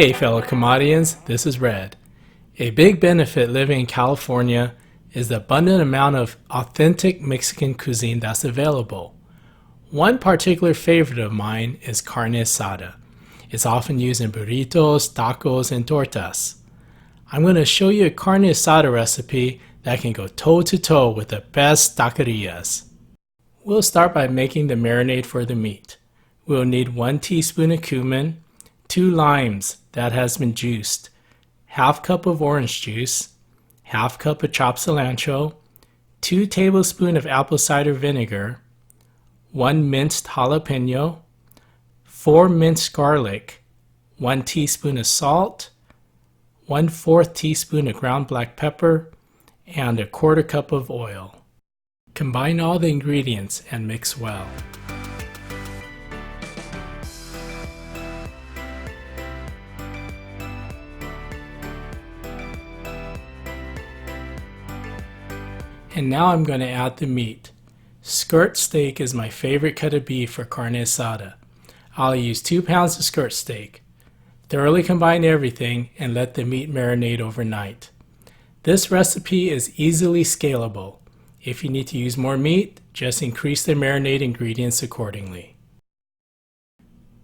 Hey fellow Kamadians, this is Red. A big benefit living in California is the abundant amount of authentic Mexican cuisine that's available. One particular favorite of mine is carne asada. It's often used in burritos, tacos, and tortas. I'm going to show you a carne asada recipe that can go toe-to-toe with the best taquerias. We'll start by making the marinade for the meat. We'll need 1 teaspoon of cumin, 2 limes that has been juiced, half cup of orange juice, half cup of chopped cilantro, 2 tablespoons of apple cider vinegar, 1 minced jalapeno, 4 minced garlic, 1 teaspoon of salt, 1/4 teaspoon of ground black pepper, and 1/4 cup of oil. Combine all the ingredients and mix well. And now I'm going to add the meat. Skirt steak is my favorite cut of beef for carne asada. I'll use 2 pounds of skirt steak. Thoroughly combine everything and let the meat marinate overnight. This recipe is easily scalable. If you need to use more meat, just increase the marinade ingredients accordingly.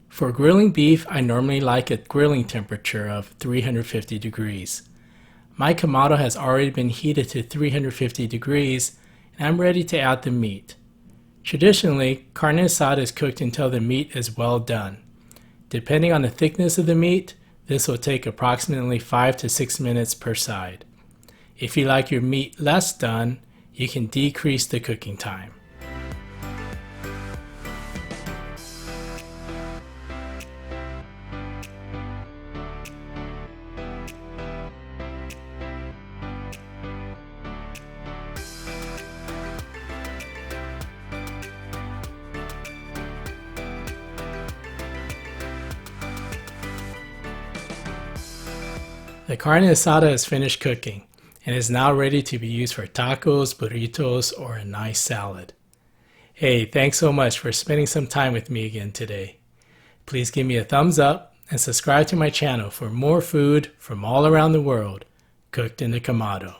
For grilling beef, I normally like a grilling temperature of 350 degrees. My Kamado has already been heated to 350 degrees, and I'm ready to add the meat. Traditionally, carne asada is cooked until the meat is well done. Depending on the thickness of the meat, this will take approximately 5 to 6 minutes per side. If you like your meat less done, you can decrease the cooking time. The carne asada is finished cooking and is now ready to be used for tacos, burritos, or a nice salad. Hey, thanks so much for spending some time with me again today. Please give me a thumbs up and subscribe to my channel for more food from all around the world cooked in the Kamado.